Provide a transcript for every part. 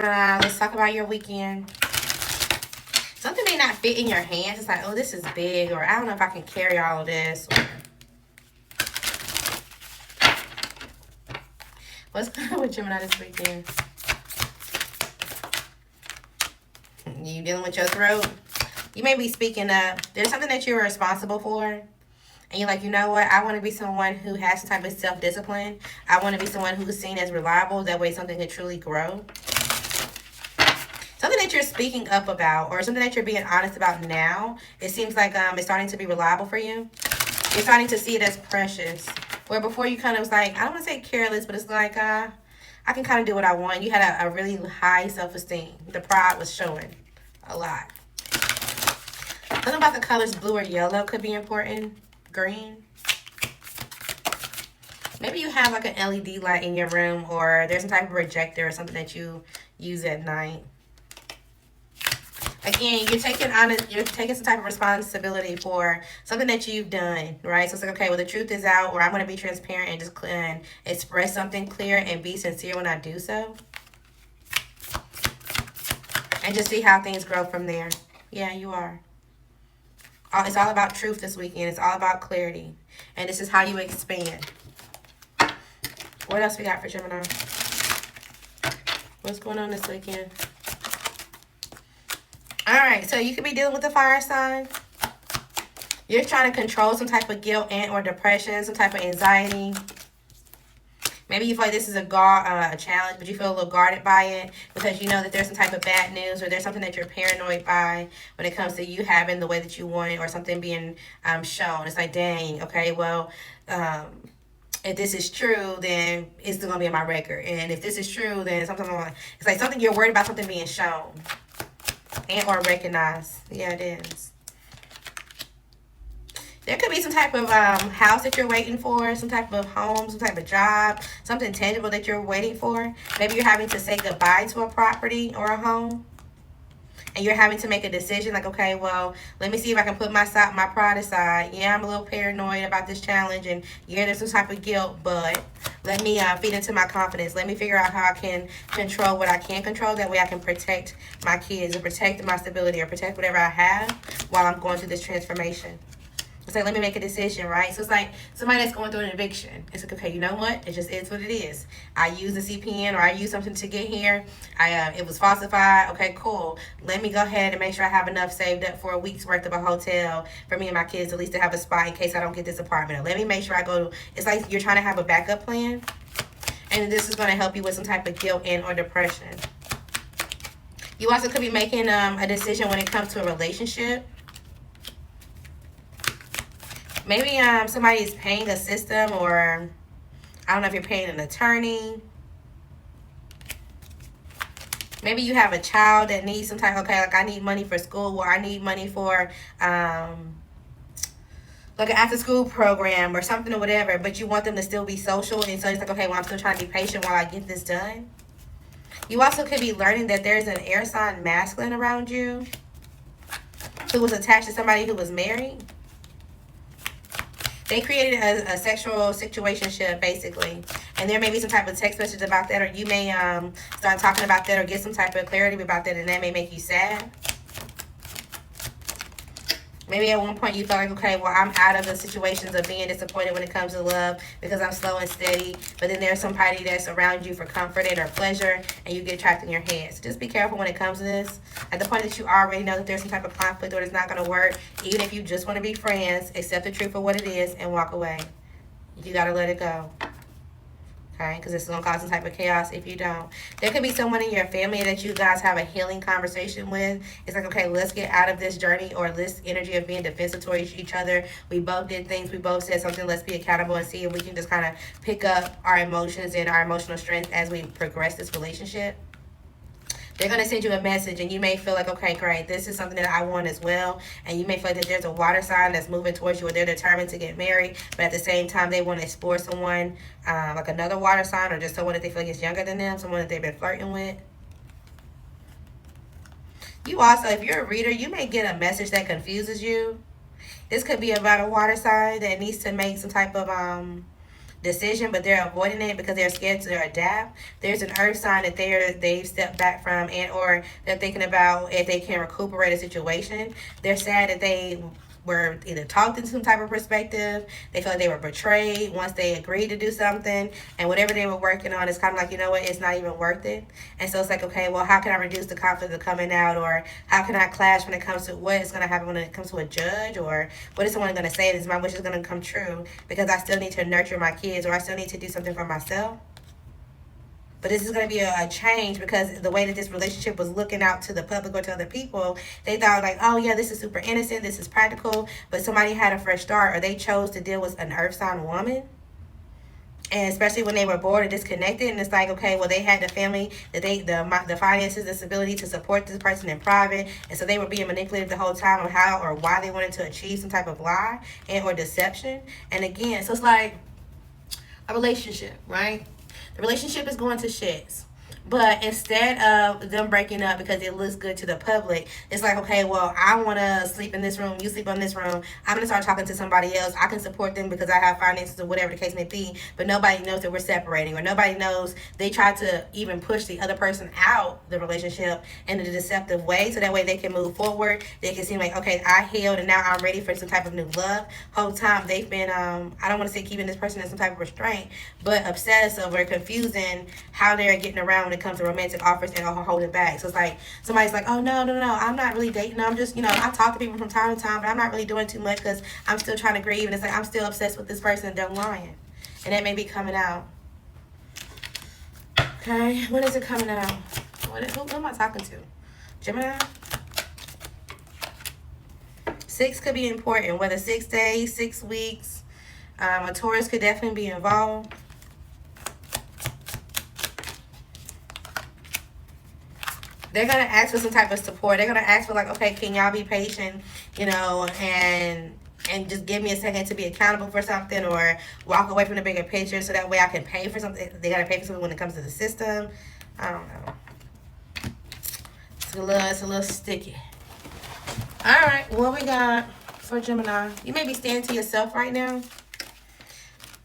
Let's talk about your weekend. Something may not fit in your hands. It's like, oh, this is big, or I don't know if I can carry all of this. Or what's going on with Gemini this weekend? You dealing with your throat? You may be speaking up. There's something that you're responsible for. And you're like, you know what? I want to be someone who has some type of self-discipline. I want to be someone who's seen as reliable. That way something can truly grow. Something that you're speaking up about, or something that you're being honest about now, it seems like it's starting to be reliable for you. You're starting to see it as precious. Where before you kind of was like, I don't want to say careless, but it's like, I can kind of do what I want. You had a really high self-esteem. The pride was showing a lot. Something about the colors blue or yellow could be important. Green. Maybe you have like an LED light in your room, or there's some type of projector or something that you use at night. Again, you're taking some type of responsibility for something that you've done, right? So it's like, okay, well, the truth is out, or I'm going to be transparent and just and express something clear and be sincere when I do so. And just see how things grow from there. Yeah, you are. It's all about truth this weekend. It's all about clarity. And this is how you expand. What else we got for Gemini? What's going on this weekend? All right, so you could be dealing with the fire sign. You're trying to control some type of guilt and or depression, some type of anxiety. Maybe you feel like this is a challenge, but you feel a little guarded by it because you know that there's some type of bad news, or there's something that you're paranoid by when it comes to you having the way that you want it, or something being shown. It's like, dang, okay, well, if this is true, then it's still going to be in my record. And if this is true, then something it's like something you're worried about, something being shown and or recognized. Yeah, it is. There could be some type of house that you're waiting for, some type of home, some type of job, something tangible that you're waiting for. Maybe you're having to say goodbye to a property or a home. And you're having to make a decision like, okay, well, let me see if I can put my pride aside. Yeah, I'm a little paranoid about this challenge, and yeah, there's some type of guilt, but let me feed into my confidence. Let me figure out how I can control what I can control. That way I can protect my kids, or protect my stability, or protect whatever I have while I'm going through this transformation. It's like, let me make a decision, right? So it's like somebody that's going through an eviction. It's like, okay, you know what? It just is what it is. I used the CPN, or I used something to get here. It was falsified. Okay, cool. Let me go ahead and make sure I have enough saved up for a week's worth of a hotel for me and my kids, at least to have a spot in case I don't get this apartment. Or let me make sure I go to, it's like you're trying to have a backup plan. And this is going to help you with some type of guilt and or depression. You also could be making a decision when it comes to a relationship. Maybe somebody is paying a system, or I don't know if you're paying an attorney. Maybe you have a child that needs some type of, okay, like I need money for school, or I need money for like an after school program or something or whatever, but you want them to still be social. And so it's like, okay, well, I'm still trying to be patient while I get this done. You also could be learning that there's an air sign masculine around you who was attached to somebody who was married. They created a sexual situationship, basically. And there may be some type of text message about that, or you may start talking about that or get some type of clarity about that, and that may make you sad. Maybe at one point you felt like, okay, well, I'm out of the situations of being disappointed when it comes to love because I'm slow and steady. But then there's somebody that's around you for comfort and or pleasure, and you get trapped in your head. So just be careful when it comes to this. At the point that you already know that there's some type of conflict or it's not going to work, even if you just want to be friends, accept the truth for what it is and walk away. You got to let it go. Okay, because it's going to cause some type of chaos if you don't. There could be someone in your family that you guys have a healing conversation with. It's like, okay, let's get out of this journey or this energy of being defensive towards each other. We both did things. We both said something. Let's be accountable and see if we can just kind of pick up our emotions and our emotional strength as we progress this relationship. They're going to send you a message, and you may feel like, okay, great, this is something that I want as well. And you may feel like that there's a water sign that's moving towards you, or they're determined to get married, but at the same time, they want to explore someone like another water sign, or just someone that they feel like is younger than them, someone that they've been flirting with. You also, if you're a reader, you may get a message that confuses you. This could be about a water sign that needs to make some type of decision, but they're avoiding it because they're scared to adapt. There's an earth sign that they've stepped back from, and or they're thinking about if they can recuperate a situation. They're sad that they were either talked into some type of perspective. They feel like they were betrayed once they agreed to do something, and whatever they were working on is kind of like, you know what, it's not even worth it. And so it's like, okay, well, how can I reduce the conflict of coming out, or how can I clash when it comes to what is going to happen when it comes to a judge, or what is someone going to say? Is my wish is going to come true because I still need to nurture my kids, or I still need to do something for myself? But this is going to be a change because the way that this relationship was looking out to the public or to other people, they thought like, oh yeah, this is super innocent, this is practical, but somebody had a fresh start, or they chose to deal with an earth sign woman. And especially when they were bored or disconnected, and it's like, okay, well, they had the family, that the finances, the stability to support this person in private, and so they were being manipulated the whole time on how or why they wanted to achieve some type of lie and or deception. And again, so it's like a relationship, right? The relationship is going to shits. But instead of them breaking up because it looks good to the public, it's like, okay, well, I want to sleep in this room, you sleep in this room. I'm going to start talking to somebody else. I can support them because I have finances or whatever the case may be. But nobody knows that we're separating, or nobody knows they try to even push the other person out the relationship in a deceptive way. So that way they can move forward. They can seem like, okay, I healed and now I'm ready for some type of new love. Whole time they've been, I don't want to say keeping this person in some type of restraint, but obsessed over confusing how they're getting around when it comes to romantic offers and holding back. So it's like somebody's like, oh no, I'm not really dating. I'm just, I talk to people from time to time, but I'm not really doing too much because I'm still trying to grieve. And it's like, I'm still obsessed with this person and they're lying. And that may be coming out. Okay, when is it coming out? Who am I talking to? Gemini? 6 could be important, whether 6 days, 6 weeks. A Taurus could definitely be involved. They're going to ask for some type of support. They're going to ask for like, okay, can y'all be patient, and just give me a second to be accountable for something, or walk away from the bigger picture so that way I can pay for something. They got to pay for something when it comes to the system. I don't know. It's a little sticky. All right, what we got for Gemini? You may be staying to yourself right now.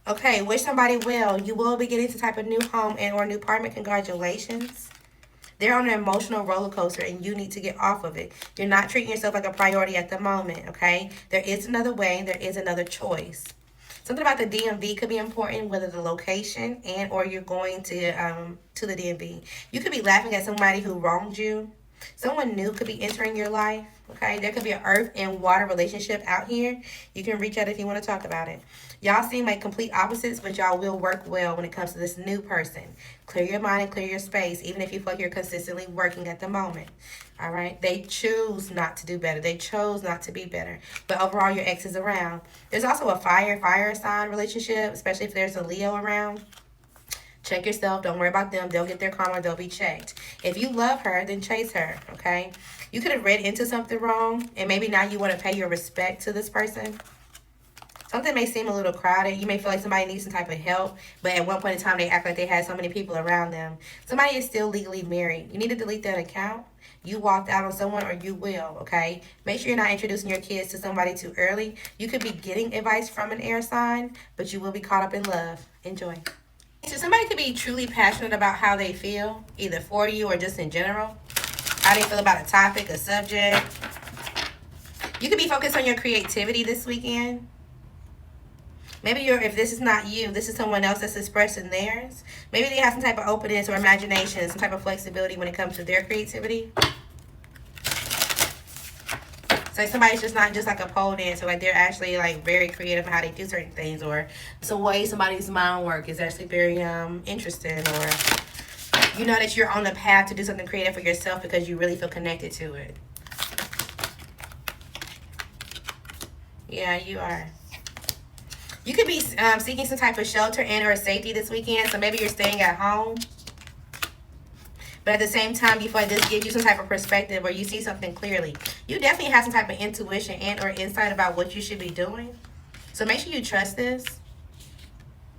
Okay, wish somebody well. You will be getting some type of new home and or new apartment. Congratulations. They're on an emotional roller coaster and you need to get off of it. You're not treating yourself like a priority at the moment, okay? There is another way. There is another choice. Something about the DMV could be important, whether the location and or you're going to the DMV. You could be laughing at somebody who wronged you. Someone new could be entering your life, okay? There could be an earth and water relationship out here. You can reach out if you want to talk about it. Y'all seem like complete opposites, but y'all will work well when it comes to this new person. Clear your mind and clear your space, even if you feel like you're consistently working at the moment. All right? They choose not to do better. They chose not to be better. But overall, your ex is around. There's also a fire sign relationship, especially if there's a Leo around. Check yourself. Don't worry about them. They'll get their karma. They'll be checked. If you love her, then chase her, okay? You could have read into something wrong, and maybe now you want to pay your respect to this person. Something may seem a little crowded. You may feel like somebody needs some type of help, but at one point in time, they act like they had so many people around them. Somebody is still legally married. You need to delete that account. You walked out on someone, or you will, okay? Make sure you're not introducing your kids to somebody too early. You could be getting advice from an air sign, but you will be caught up in love. Enjoy. So somebody could be truly passionate about how they feel, either for you or just in general. How they feel about a topic, a subject. You could be focused on your creativity this weekend. Maybe if this is not you, this is someone else that's expressing theirs. Maybe they have some type of openness or imagination, some type of flexibility when it comes to their creativity. So somebody's just not just like a pole dancer, like they're actually like very creative in how they do certain things, or some way somebody's mind work is actually very interesting, or you know that you're on the path to do something creative for yourself because you really feel connected to it. Yeah, you are. You could be seeking some type of shelter and or safety this weekend. So maybe you're staying at home. But at the same time, you feel like this gives you some type of perspective or you see something clearly. You definitely have some type of intuition and or insight about what you should be doing. So make sure you trust this.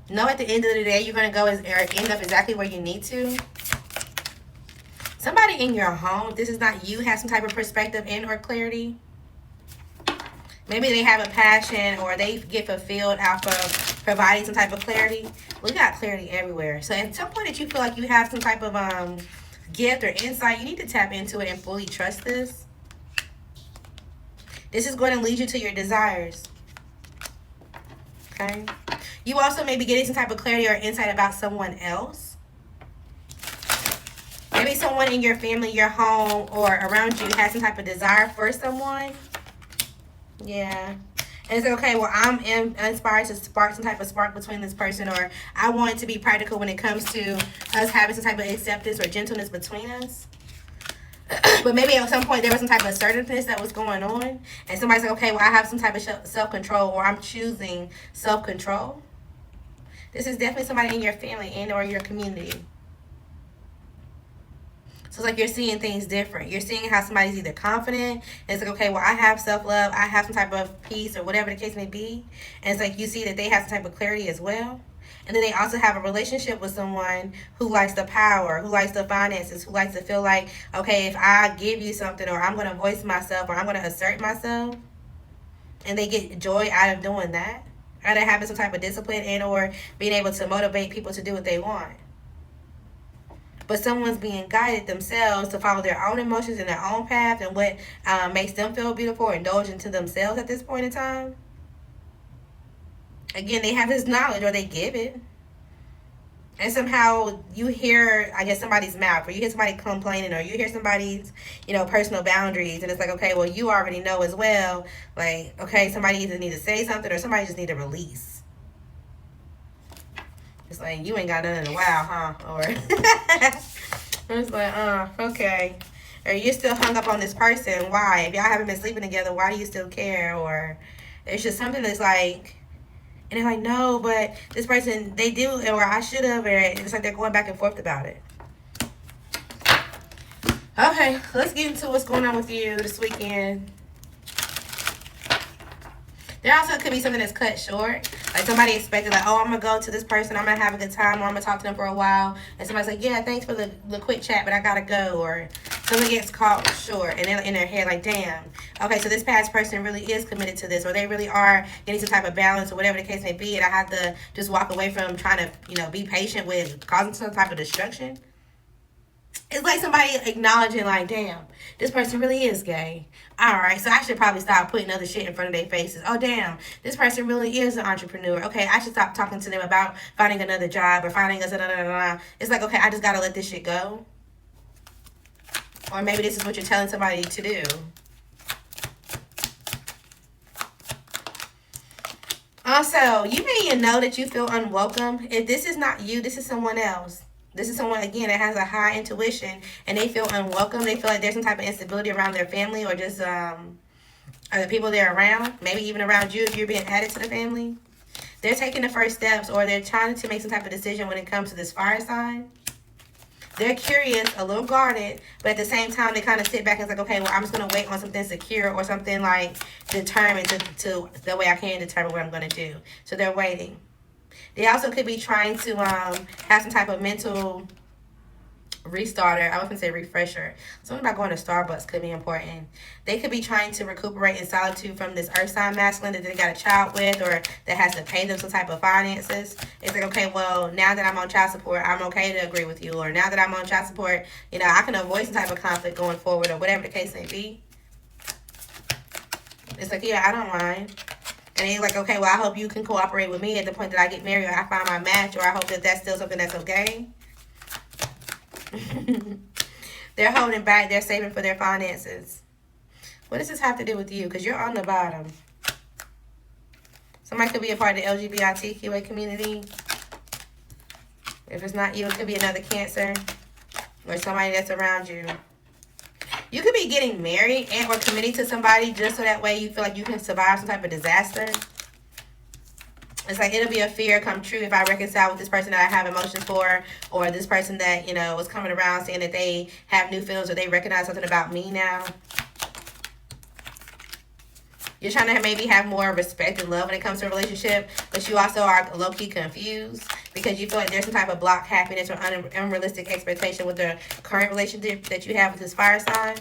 Know at the end of the day, you're going to go or end up exactly where you need to. Somebody in your home, if this is not you, has some type of perspective and or clarity. Maybe they have a passion or they get fulfilled off of providing some type of clarity. We got clarity everywhere. So at some point that you feel like you have some type of gift or insight, you need to tap into it and fully trust this. This is going to lead you to your desires. Okay? You also may be getting some type of clarity or insight about someone else. Maybe someone in your family, your home, or around you has some type of desire for someone. Yeah. And it's like, okay, well, I'm inspired to spark some type of spark between this person, or I want it to be practical when it comes to us having some type of acceptance or gentleness between us. But maybe at some point there was some type of assertiveness that was going on, and somebody's like, okay, well, I have some type of self-control, or I'm choosing self-control. This is definitely somebody in your family and or your community. So it's like you're seeing things different. You're seeing how somebody's either confident, and it's like, okay, well, I have self-love, I have some type of peace, or whatever the case may be. And it's like you see that they have some type of clarity as well. And then they also have a relationship with someone who likes the power, who likes the finances, who likes to feel like, okay, if I give you something, or I'm going to voice myself, or I'm going to assert myself, and they get joy out of doing that. Or they're having some type of discipline and or being able to motivate people to do what they want. But someone's being guided themselves to follow their own emotions and their own path and what makes them feel beautiful or indulge into themselves at this point in time. Again, they have this knowledge, or they give it. And somehow you hear, I guess, somebody's mouth, or you hear somebody complaining, or you hear somebody's, personal boundaries. And it's like, okay, well, you already know as well. Like, okay, somebody either need to say something or somebody just need to release. It's like, you ain't got nothing in a while, huh? Or it's like, okay. Or you're still hung up on this person. Why? If y'all haven't been sleeping together, why do you still care? Or it's just something that's like, and they're like, no, but this person, they do, or I should have, or it's like they're going back and forth about it. Okay, let's get into what's going on with you this weekend. There also could be something that's cut short. Like somebody expected, like, oh, I'm going to go to this person, I'm going to have a good time, or I'm going to talk to them for a while. And somebody's like, yeah, thanks for the quick chat, but I got to go. Or something gets caught short, and they're in their head like, damn. Okay, so this past person really is committed to this, or they really are getting some type of balance, or whatever the case may be, and I have to just walk away from trying to, be patient with causing some type of destruction. It's like somebody acknowledging, like, damn, this person really is gay. All right, so I should probably stop putting other shit in front of their faces. Oh, damn, this person really is an entrepreneur. Okay, I should stop talking to them about finding another job or finding a... It's like, okay, I just got to let this shit go. Or maybe this is what you're telling somebody to do. Also, you may know that you feel unwelcome. If this is not you, this is someone else. This is someone, again, that has a high intuition, and they feel unwelcome. They feel like there's some type of instability around their family, or just the people they're around. Maybe even around you if you're being added to the family. They're taking the first steps, or they're trying to make some type of decision when it comes to this fire sign. They're curious, a little guarded, but at the same time, they kind of sit back and it's like, okay, well, I'm just going to wait on something secure or something like determined to the way I can determine what I'm going to do. So they're waiting. They also could be trying to have some type of mental restarter. I was going to say refresher. Something about going to Starbucks could be important. They could be trying to recuperate in solitude from this earth sign masculine that they got a child with, or that has to pay them some type of finances. It's like, okay, well, now that I'm on child support, I'm okay to agree with you. Or now that I'm on child support, I can avoid some type of conflict going forward, or whatever the case may be. It's like, yeah, I don't mind. And they're like, okay, well, I hope you can cooperate with me at the point that I get married, or I find my match, or I hope that that's still something that's okay. They're holding back. They're saving for their finances. What does this have to do with you? Because you're on the bottom. Somebody could be a part of the LGBTQA community. If it's not you, it could be another Cancer or somebody that's around you. You could be getting married and or committing to somebody just so that way you feel like you can survive some type of disaster. It's like it'll be a fear come true if I reconcile with this person that I have emotions for, or this person that, was coming around saying that they have new feelings or they recognize something about me now. You're trying to maybe have more respect and love when it comes to a relationship, but you also are low-key confused because you feel like there's some type of blocked happiness or unrealistic expectation with the current relationship that you have with this fire sign.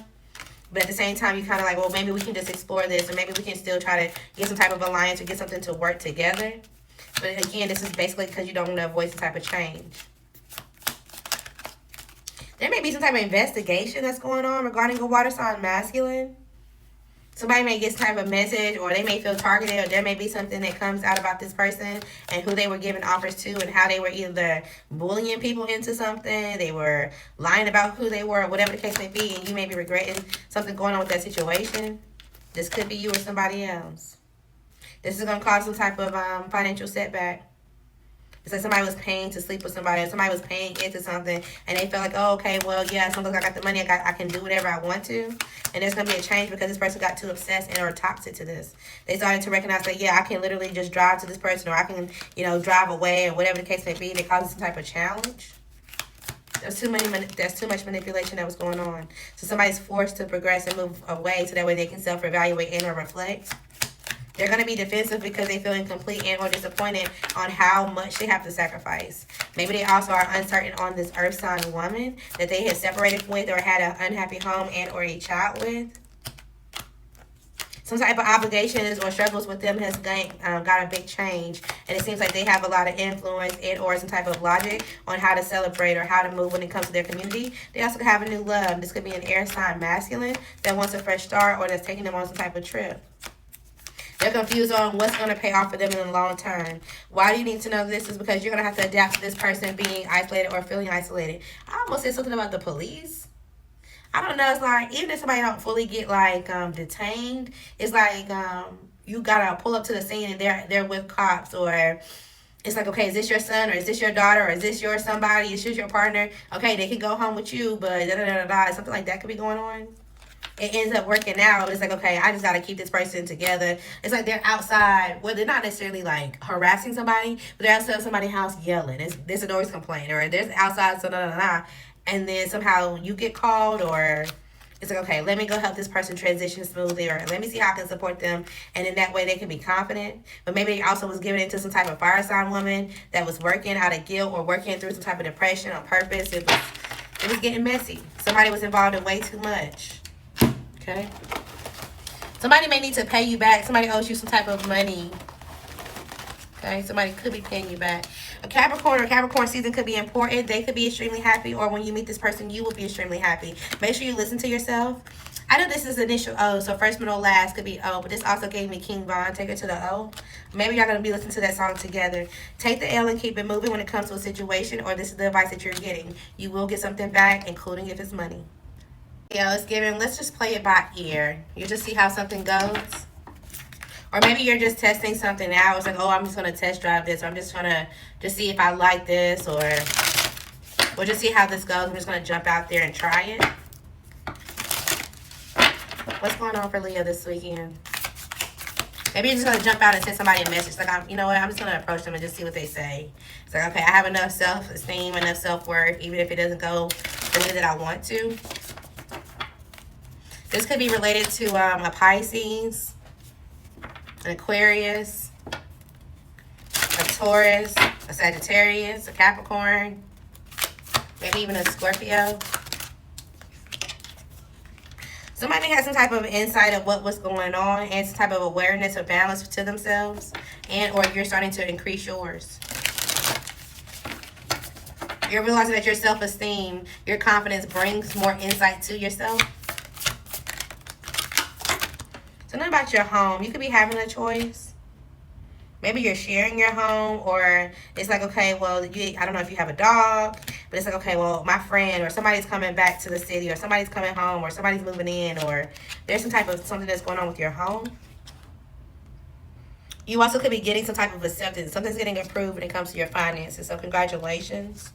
But at the same time, you're kind of like, well, maybe we can just explore this, or maybe we can still try to get some type of alliance or get something to work together. But again, this is basically because you don't want to avoid some type of change. There may be some type of investigation that's going on regarding a water sign masculine. Somebody may get some type of message, or they may feel targeted, or there may be something that comes out about this person and who they were giving offers to, and how they were either bullying people into something, they were lying about who they were, whatever the case may be, and you may be regretting something going on with that situation. This could be you or somebody else. This is going to cause some type of financial setback. It's like somebody was paying to sleep with somebody, or somebody was paying into something, and they felt like, oh, okay, well, yeah, as long as I got the money, I can do whatever I want to. And there's going to be a change because this person got too obsessed and or toxic to this. They started to recognize that, yeah, I can literally just drive to this person, or I can, drive away, or whatever the case may be. And it causes some type of challenge. There's too much manipulation that was going on. So somebody's forced to progress and move away so that way they can self-evaluate and or reflect. They're going to be defensive because they feel incomplete and or disappointed on how much they have to sacrifice. Maybe they also are uncertain on this earth sign woman that they had separated with or had an unhappy home and or a child with. Some type of obligations or struggles with them has got a big change. And it seems like they have a lot of influence and or some type of logic on how to celebrate or how to move when it comes to their community. They also have a new love. This could be an air sign masculine that wants a fresh start or that's taking them on some type of trip. They're confused on what's going to pay off for them in the long term. Why do you need to know this? Is because you're going to have to adapt to this person being isolated or feeling isolated. I almost said something about the police. I don't know. It's like, even if somebody don't fully get, detained, it's like you got to pull up to the scene and they're with cops. Or it's like, okay, is this your son? Or is this your daughter? Or is this your somebody? Is this your partner? Okay, they can go home with you, but da-da-da-da-da. Something like that could be going on. It ends up working out. It's like, okay, I just got to keep this person together. It's like they're outside. Well, they're not necessarily like harassing somebody, but they're outside somebody's house yelling. There's a noise complaint, or there's outside, so and then somehow you get called, or it's like, okay, let me go help this person transition smoothly, or let me see how I can support them, and in that way they can be confident. But maybe they also was given into some type of fire sign woman that was working out of guilt or working through some type of depression on purpose. It was getting messy. Somebody was involved in way too much. Okay. Somebody may need to pay you back. Somebody owes you some type of money. Okay. Somebody could be paying you back. A Capricorn or Capricorn season could be important. They could be extremely happy, or when you meet this person, you will be extremely happy. Make sure you listen to yourself. I know this is initial O, so first, middle, last could be O, but this also gave me King Von. Take it to the O. Maybe y'all going to be listening to that song together. Take the L and keep it moving when it comes to a situation, or this is the advice that you're getting. You will get something back, including if it's money. It's given. Let's just play it by ear. You just see how something goes. Or maybe you're just testing something out. It's like, oh, I'm just going to test drive this. Or I'm just going to just see if I like this. Or we'll just see how this goes. I'm just going to jump out there and try it. What's going on for Leo this weekend? Maybe you're just going to jump out and send somebody a message. Like, you know what? I'm just going to approach them and just see what they say. It's like, okay, I have enough self-esteem, enough self-worth, even if it doesn't go the way that I want to. This could be related to a Pisces, an Aquarius, a Taurus, a Sagittarius, a Capricorn, maybe even a Scorpio. Somebody has some type of insight of what was going on and some type of awareness or balance to themselves, and or you're starting to increase yours. You're realizing that your self-esteem, your confidence brings more insight to yourself. Something about your home. You could be having a choice. Maybe you're sharing your home, or it's like, okay, well, I don't know if you have a dog, but it's like, okay, well, my friend or somebody's coming back to the city, or somebody's coming home, or somebody's moving in, or there's some type of something that's going on with your home. You also could be getting some type of acceptance. Something's getting approved when it comes to your finances, so congratulations.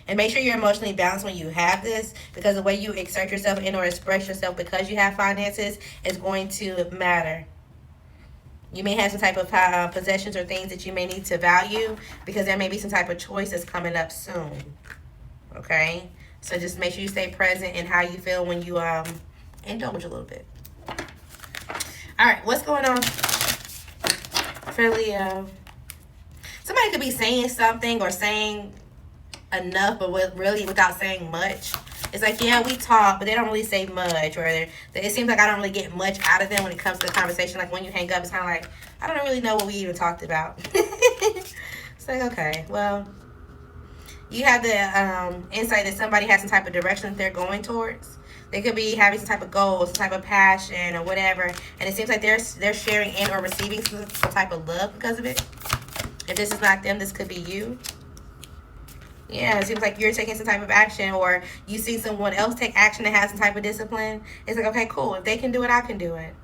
And make sure you're emotionally balanced when you have this, because the way you exert yourself and or express yourself because you have finances is going to matter. You may have some type of possessions or things that you may need to value, because there may be some type of choice that's coming up soon. Okay? So just make sure you stay present in how you feel when you indulge a little bit. All right, what's going on for Leo? Somebody could be saying something or saying enough, but really without saying much. It's like, yeah, we talk, but they don't really say much, or it seems like I don't really get much out of them when it comes to the conversation. Like when you hang up, it's kind of like, I don't really know what we even talked about. It's like, okay, well, you have the insight that somebody has some type of direction that they're going towards. They could be having some type of goal, some type of passion, or whatever, and it seems like they're sharing and or receiving some type of love because of it. If this is not them, this could be you. Yeah, it seems like you're taking some type of action, or you see someone else take action that has some type of discipline. It's like, okay, cool. If they can do it, I can do it.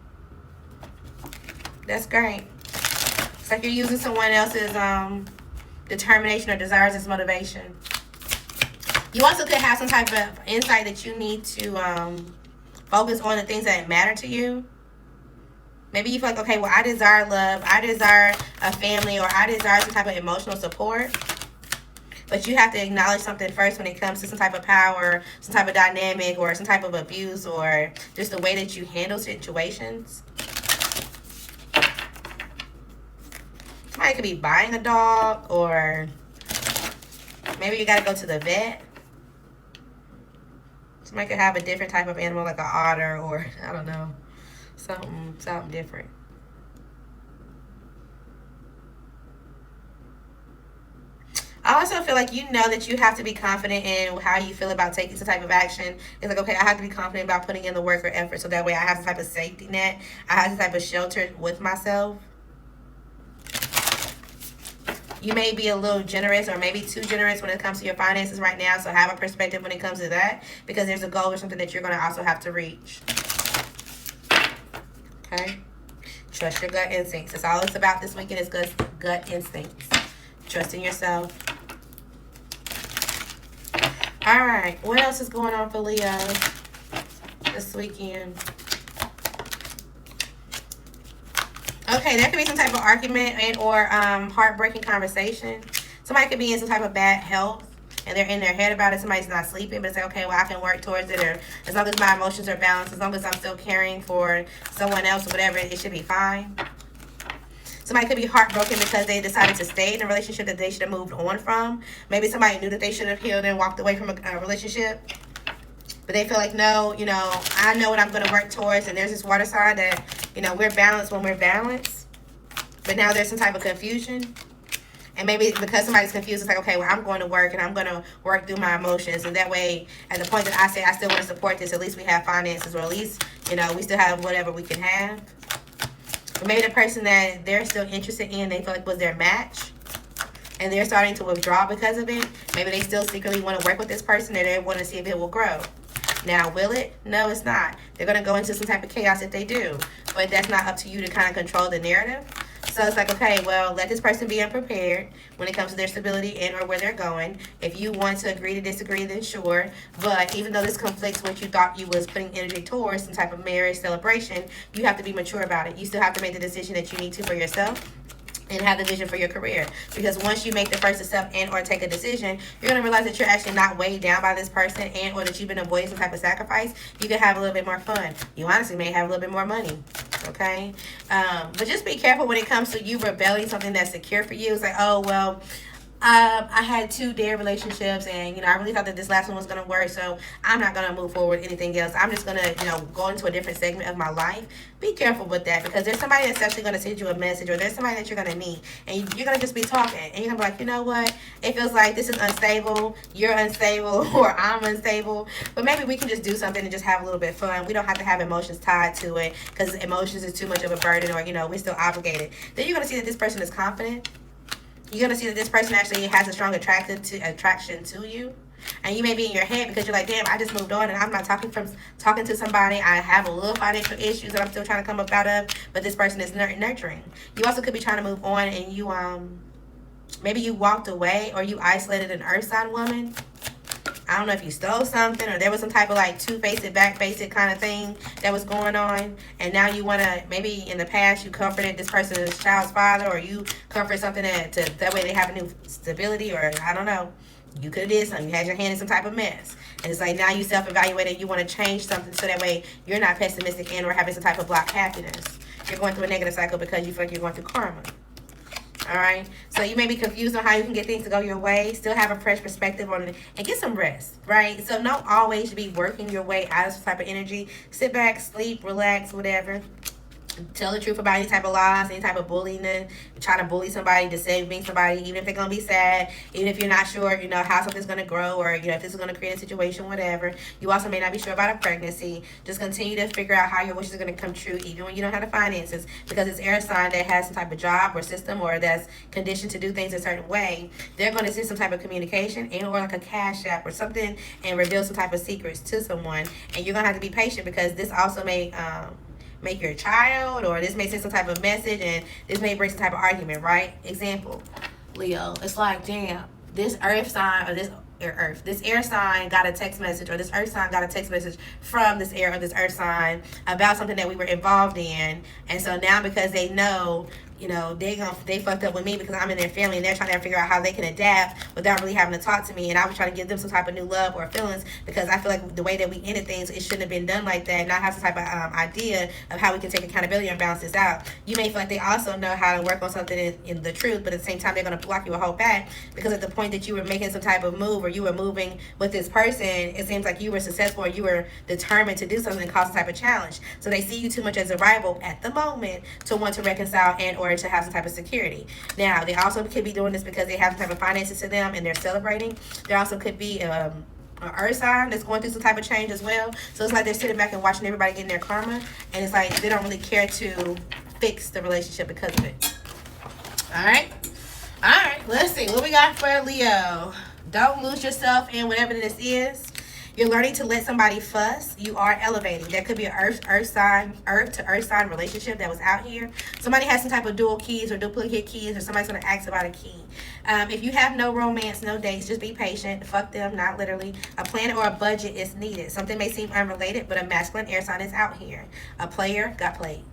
That's great. It's like you're using someone else's determination or desires as motivation. You also could have some type of insight that you need to focus on the things that matter to you. Maybe you feel like, okay, well, I desire love, I desire a family, or I desire some type of emotional support. But you have to acknowledge something first when it comes to some type of power, some type of dynamic, or some type of abuse, or just the way that you handle situations. Somebody could be buying a dog, or maybe you got to go to the vet. Somebody could have a different type of animal, like an otter, or I don't know, something different. I also feel like you know that you have to be confident in how you feel about taking some type of action. It's like, okay, I have to be confident about putting in the work or effort, so that way I have some type of safety net. I have some type of shelter with myself. You may be a little generous, or maybe too generous when it comes to your finances right now, so have a perspective when it comes to that, because there's a goal or something that you're going to also have to reach. Okay? Trust your gut instincts. That's all it's about this weekend, is gut instincts. Trust in yourself. All right, what else is going on for Leo this weekend? Okay, there could be some type of argument and or heartbreaking conversation. Somebody could be in some type of bad health, and they're in their head about it. Somebody's not sleeping, but it's like, okay, well, I can work towards it, or as long as my emotions are balanced, as long as I'm still caring for someone else or whatever, it should be fine. Somebody could be heartbroken because they decided to stay in a relationship that they should have moved on from. Maybe somebody knew that they should have healed and walked away from a relationship, but they feel like, no, I know what I'm going to work towards, and there's this water sign that, we're balanced when we're balanced, but now there's some type of confusion. And maybe because somebody's confused, it's like, okay, well, I'm going to work, and I'm going to work through my emotions, and that way, at the point that I say I still want to support this, at least we have finances, or at least, we still have whatever we can have. Or maybe the person that they're still interested in, they feel like was their match, and they're starting to withdraw because of it. Maybe they still secretly want to work with this person, and they want to see if it will grow. Now, will it? No, it's not. They're going to go into some type of chaos if they do. But that's not up to you to kind of control the narrative. So it's like, okay, well, let this person be unprepared when it comes to their stability and or where they're going. If you want to agree to disagree, then sure. But even though this conflicts what you thought you was putting energy towards, some type of marriage celebration, you have to be mature about it. You still have to make the decision that you need to for yourself, and have the vision for your career. Because once you make the first step and or take a decision, you're going to realize that you're actually not weighed down by this person, and or that you've been avoiding some type of sacrifice. You can have a little bit more fun. You honestly may have a little bit more money. Okay? But just be careful when it comes to you rebelling something that's secure for you. It's like, oh, well, I had 2 dead relationships, and I really thought that this last one was going to work, so I'm not going to move forward with anything else. I'm just going to go into a different segment of my life. Be careful with that, because there's somebody that's actually going to send you a message, or there's somebody that you're going to meet, and you're going to just be talking, and you're going to be like, you know what, it feels like this is unstable, you're unstable, or I'm unstable, but maybe we can just do something and just have a little bit of fun. We don't have to have emotions tied to it, because emotions is too much of a burden, or we're still obligated. Then you're going to see that this person is confident. You're going to see that this person actually has a strong attraction to you. And you may be in your head because you're like, damn, I just moved on, and I'm not talking to somebody. I have a little financial issues that I'm still trying to come up out of, but this person is nurturing. You also could be trying to move on, and you maybe you walked away, or you isolated an earth sign woman. I don't know if you stole something, or there was some type of like two-faced, back-faced kind of thing that was going on, and now you want to, maybe in the past you comforted this person's child's father, or you comfort something that way they have a new stability, or I don't know. You could have did something. You had your hand in some type of mess. And it's like now you self-evaluate and you want to change something, so that way you're not pessimistic and or having some type of blocked happiness. You're going through a negative cycle because you feel like you're going through karma. All right. So you may be confused on how you can get things to go your way. Still have a fresh perspective on it and get some rest. Right. So don't always be working your way out of some type of energy. Sit back, sleep, relax, whatever. Tell the truth about any type of lies, any type of bullying, trying to bully somebody, deceiving somebody, even if they're gonna be sad, even if you're not sure, how something's gonna grow, or if this is gonna create a situation, whatever. You also may not be sure about a pregnancy. Just continue to figure out how your wishes are gonna come true, even when you don't have the finances, because it's air sign that has some type of job or system or that's conditioned to do things a certain way. They're gonna send some type of communication and or like a cash app or something and reveal some type of secrets to someone, and you're gonna have to be patient because this also may make your child, or this may send some type of message, and this may bring some type of argument, right? Example, Leo, it's like, damn, this earth sign or this air sign got a text message, or this earth sign got a text message from this air or this earth sign about something that we were involved in, and so now because they know, they fucked up with me because I'm in their family, and they're trying to figure out how they can adapt without really having to talk to me. And I was trying to give them some type of new love or feelings, because I feel like the way that we ended things, it shouldn't have been done like that. And I have some type of idea of how we can take accountability and balance this out. You may feel like they also know how to work on something in the truth, but at the same time, they're going to block you a whole back, because at the point that you were making some type of move, or you were moving with this person, it seems like you were successful, or you were determined to do something and cause some type of challenge. So they see you too much as a rival at the moment to want to reconcile and or to have some type of security. Now, they also could be doing this because they have some type of finances to them and they're celebrating. There also could be an earth sign that's going through some type of change as well. So it's like they're sitting back and watching everybody getting their karma, and it's like they don't really care to fix the relationship because of it. All right, let's see what we got for Leo. Don't lose yourself in whatever this is. You're learning to let somebody fuss. You are elevating. There could be an earth to earth sign relationship that was out here. Somebody has some type of dual keys or duplicate keys, or somebody's going to ask about a key. If you have no romance, no dates, just be patient. Fuck them, not literally. A plan or a budget is needed. Something may seem unrelated, but a masculine air sign is out here. A player got played.